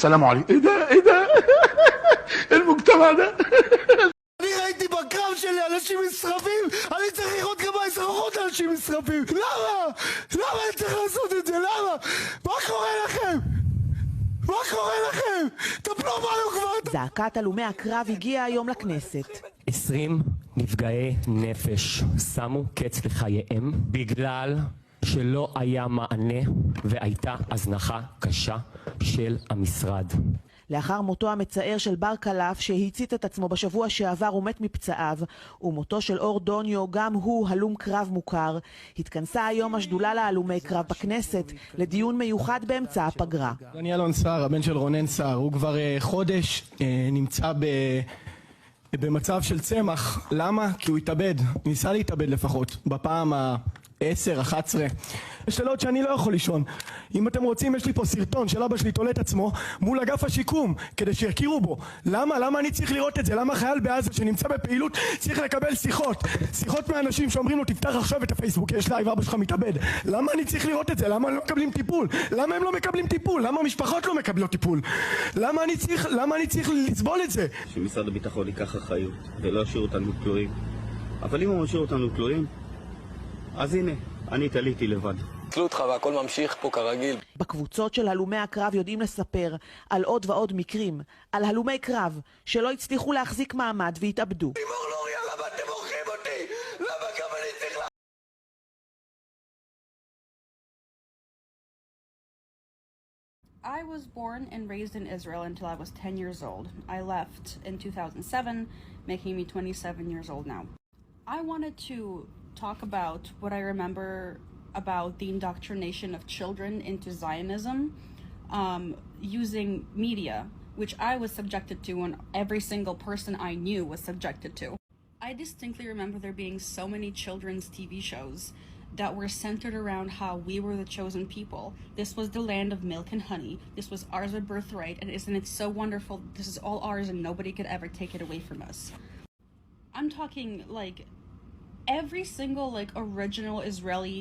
السلام عليكم. ايه ده المجتمع ده. אני ראיתי בקרב שלי אנשים נשרפים, אני צריך לראות כמה אזרחות אנשים נשרפים. למה אני צריך לעשות את זה? למה? מה קורה לכם? טפלו בנו כבר. זעקת הלומי הקרב הגיעה היום לכנסת. 20 נפגעי נפש שמו קץ לחייהם בגלל שלא היה מענה והייתה הזנחה קשה של המשרד. לאחר מותו המצער של בר קלף שהצית את עצמו בשבוע שעבר ומת מפצעיו, ומותו של אור דוניו, גם הוא הלום קרב מוכר, התכנסה היום השדולה להלומי קרב בכנסת לדיון מיוחד באמצע הפגרה. דניאל סער, הבן של רונן סער, הוא כבר חודש נמצא במצב של צמח. למה? כי הוא התאבד, ניסה להתאבד לפחות, בפעם ה-10, 11. יש לילות שאני לא יכול לישון. אם אתם רוצים, יש לי פה סרטון של אבא שלי תולה את עצמו מול אגף השיקום, כדי שיכירו בו. למה אני צריך לראות את זה? למה חייל בעזה שנמצא בפעילות צריך לקבל שיחות מאנשים שאומרים לו תפתח עכשיו את הפייסבוק, יש לייב, אבא שלך מתאבד. למה אני צריך לראות את זה? למה הם לא מקבלים טיפול? למה הם לא מקבלים טיפול? למה המשפחות לא מקבלות טיפול? למה אני צריך לסבול את זה? שמשרד הביטחון ייקח אחריות ולא ישאיר אותנו תלויים. אבל אם הוא משאיר אותנו תלויים, אז הנה, אני תליתי לבד. תלו אותך והכל ממשיך פה כרגיל. בקבוצות של הלומי הקרב יודעים לספר על עוד ועוד מקרים, על הלומי קרב שלא הצליחו להחזיק מעמד והתאבדו. למה אתם מורחים אותי? למה גם אני צריך I was born and raised in Israel until I was 10 years old. I left in 2007, making me 27 years old now. I wanted to talk about what I remember about the indoctrination of children into Zionism using media, which I was subjected to and every single person I knew was subjected to. I distinctly remember there being so many children's TV shows that were centered around how we were the chosen people. This was the land of milk and honey. This was ours a birthright, and isn't it so wonderful? This is all ours and nobody could ever take it away from us. I'm talking like every single original Israeli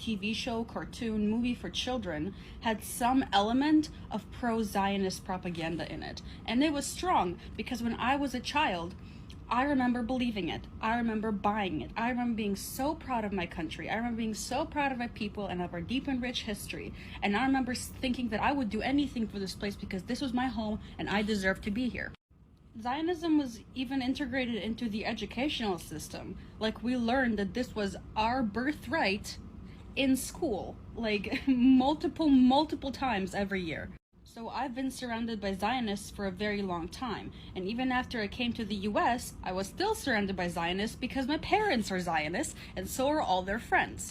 TV show, cartoon, movie for children had some element of pro-Zionist propaganda in it. And it was strong because when I was a child, I remember believing it. I remember buying it. I remember being so proud of my country. I remember being so proud of my people and of our deep and rich history. And I remember thinking that I would do anything for this place because this was my home and I deserved to be here. Zionism was even integrated into the educational system. Like, we learned that this was our birthright in school, like multiple times every year. So I've been surrounded by Zionists for a very long time. And even after I came to the US, I was still surrounded by Zionists because my parents are Zionists and so are all their friends.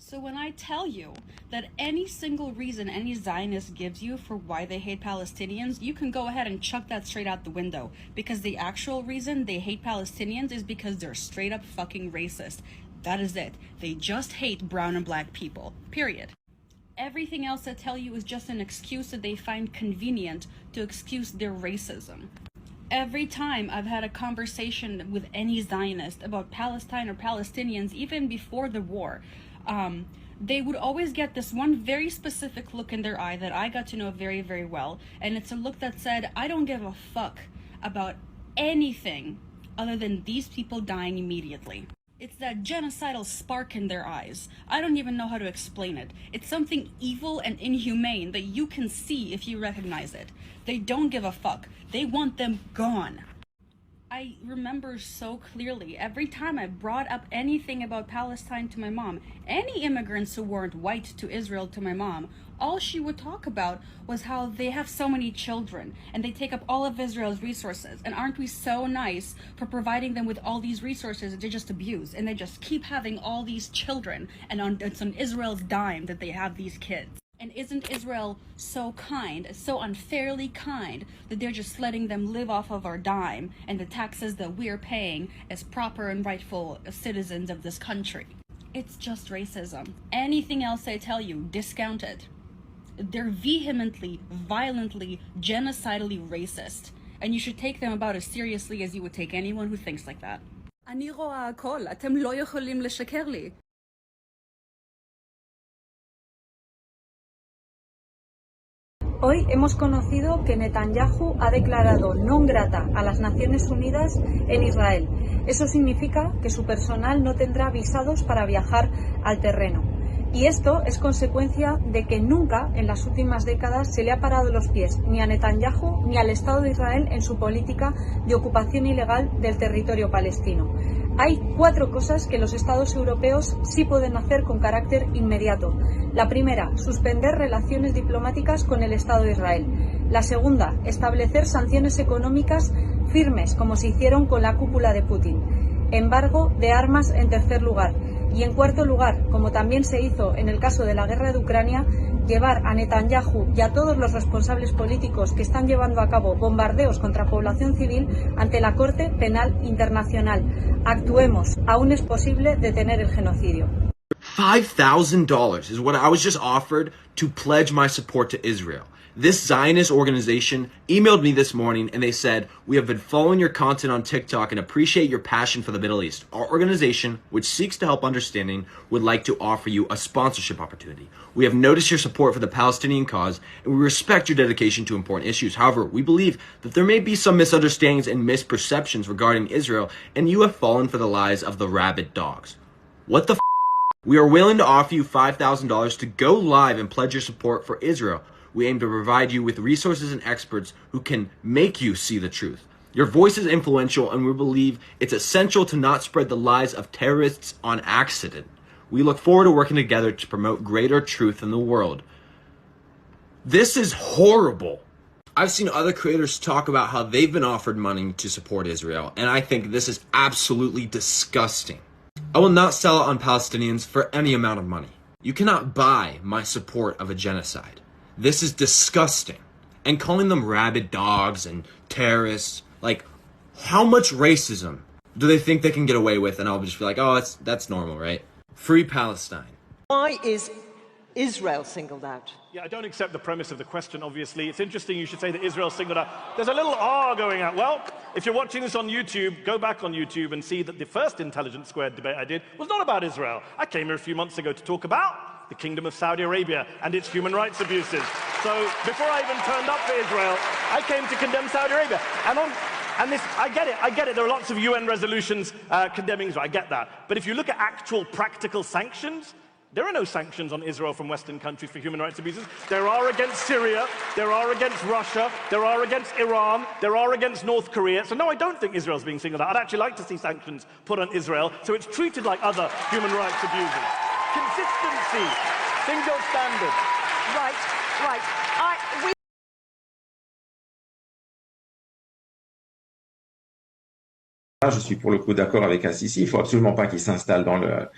So when I tell you that any single reason any Zionist gives you for why they hate Palestinians, you can go ahead and chuck that straight out the window. Because the actual reason they hate Palestinians is because they're straight up fucking racist. That is it. They just hate brown and black people. Period. Everything else I tell you is just an excuse that they find convenient to excuse their racism. Every time I've had a conversation with any Zionist about Palestine or Palestinians, even before the war, they would always get this one very specific look in their eye that I got to know very, very well. And it's a look that said, I don't give a fuck about anything other than these people dying immediately. It's that genocidal spark in their eyes. I don't even know how to explain it. It's something evil and inhumane that you can see if you recognize it. They don't give a fuck. They want them gone. I remember so clearly every time I brought up anything about Palestine to my mom, any immigrants who weren't white to Israel to my mom, all she would talk about was how they have so many children and they take up all of Israel's resources. And aren't we so nice for providing them with all these resources that they just abuse and they just keep having all these children, and it's on Israel's dime that they have these kids. And isn't Israel so kind, so unfairly kind, that they're just letting them live off of our dime and the taxes that we're paying as proper and rightful citizens of this country? It's just racism. Anything else I tell you, discount it. They're vehemently, violently, genocidally racist. And you should take them about as seriously as you would take anyone who thinks like that. אני רואה הכל, אתם לא יכולים לשקר לי. Hoy hemos conocido que Netanyahu ha declarado non grata a las Naciones Unidas en Israel. Eso significa que su personal no tendrá visados para viajar al terreno. Y esto es consecuencia de que nunca en las últimas décadas se le ha parado los pies ni a Netanyahu ni al Estado de Israel en su política de ocupación ilegal del territorio palestino. Hay 4 cosas que los Estados europeos sí pueden hacer con carácter inmediato. La primera, suspender relaciones diplomáticas con el Estado de Israel. La segunda, establecer sanciones económicas firmes, como se hicieron con la cúpula de Putin. Embargo de armas en tercer lugar. Y en cuarto lugar, como también se hizo en el caso de la guerra de Ucrania, llevar a Netanyahu y a todos los responsables políticos que están llevando a cabo bombardeos contra población civil ante la Corte Penal Internacional. Actuemos, aún es posible detener el genocidio. $5,000 is what I was just offered to pledge my support to Israel. This Zionist organization emailed me this morning and they said, "We have been following your content on TikTok and appreciate your passion for the Middle East. Our organization, which seeks to help understanding, would like to offer you a sponsorship opportunity. We have noticed your support for the Palestinian cause and we respect your dedication to important issues. However, we believe that there may be some misunderstandings and misperceptions regarding Israel and you have fallen for the lies of the rabid dogs. What the f***? We are willing to offer you $5,000 to go live and pledge your support for Israel. We aim to provide you with resources and experts who can make you see the truth. Your voice is influential and we believe it's essential to not spread the lies of terrorists on accident. We look forward to working together to promote greater truth in the world." This is horrible. I've seen other creators talk about how they've been offered money to support Israel, and I think this is absolutely disgusting. I will not sell it on Palestinians for any amount of money. You cannot buy my support of a genocide. This is disgusting. And calling them rabid dogs and terrorists, like, how much racism do they think they can get away with? And I'll just be like, oh, that's normal, right? Free Palestine. Why is Israel singled out? Yeah, I don't accept the premise of the question, obviously. It's interesting you should say that Israel's singled out. There's a little R going out. Well, if you're watching this on YouTube, go back on YouTube and see that the first Intelligence Squared debate I did was not about Israel. I came here a few months ago to talk about the Kingdom of Saudi Arabia and its human rights abuses. So before I even turned up for Israel, I came to condemn Saudi Arabia. And this, I get it. There are lots of UN resolutions condemning Israel. I get that. But if you look at actual practical sanctions, there are no sanctions on Israel from Western countries for human rights abuses. There are against Syria, there are against Russia, there are against Iran, there are against North Korea. So no, I don't think Israel's being singled out. I'd actually like to see sanctions put on Israel so it's treated like other human rights abuses. Consistency, single standard. Right. Je suis pour le coup d'accord avec Assisi. Il faut absolument pas qu'il s'installe dans le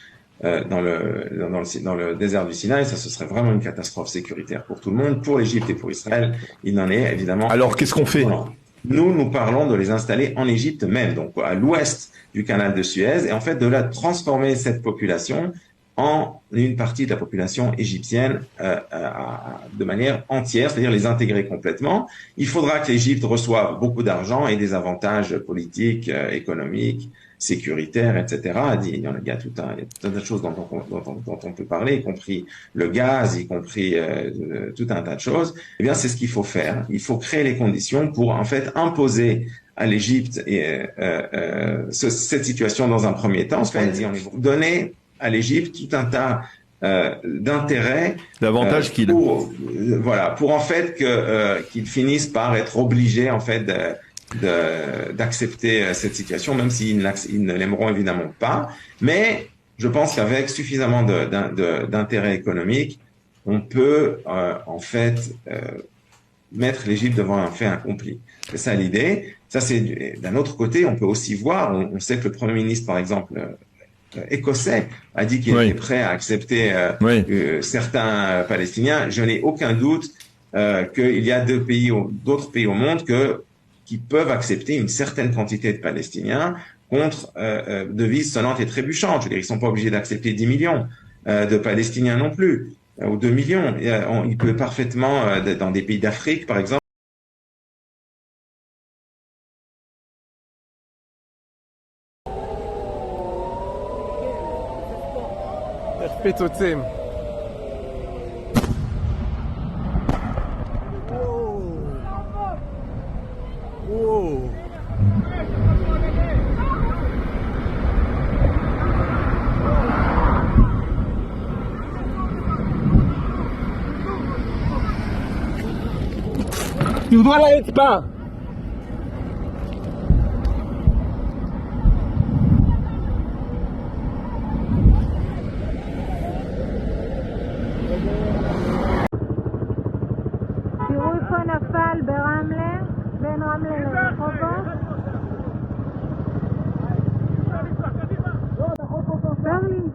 désert du Sinaï. Ça, ce serait vraiment une catastrophe sécuritaire pour tout le monde, pour l'Égypte et pour Israël. Il n'en est évidemment. Alors, qu'est-ce qu'on fait? Nous parlons de les installer en Égypte même, donc à l'ouest du canal de Suez, et en fait de la transformer cette population en une partie de la population égyptienne de manière entière, c'est-à-dire les intégrer complètement. Il faudra que l'Égypte reçoive beaucoup d'argent et des avantages politiques, économiques, sécuritaires, etc. Il y a tout un tas de choses dont on peut parler, y compris le gaz, y compris tout un tas de choses. Eh bien, c'est ce qu'il faut faire. Il faut créer les conditions pour, en fait, imposer à l'Égypte cette situation dans un premier temps. Ce qu'on a dit, donner à l'Égypte tout un tas d'intérêts, d'avantages pour en fait qu'ils finissent par être obligés en fait d'accepter cette situation, même s'ils ne l'aimeront évidemment pas. Mais je pense qu'avec suffisamment d'intérêts économiques, on peut en fait mettre l'Égypte devant un fait accompli. C'est ça l'idée. Ça, c'est d'un autre côté, on peut aussi voir. On sait que le Premier ministre, par exemple, écossais a dit qu'il était prêt à accepter certains Palestiniens. Je n'ai aucun doute qu'il y a d'autres pays au monde qui peuvent accepter une certaine quantité de Palestiniens contre devises sonnantes et trébuchantes. Je veux dire, ils sont pas obligés d'accepter 10 millions de Palestiniens non plus, ou 2 millions. Il peut parfaitement, dans des pays d'Afrique, par exemple, פיצוצים. תרדו על הרצפה. תראו איפה נפל ברמלה, בין רמלה לרחובות. ברלי.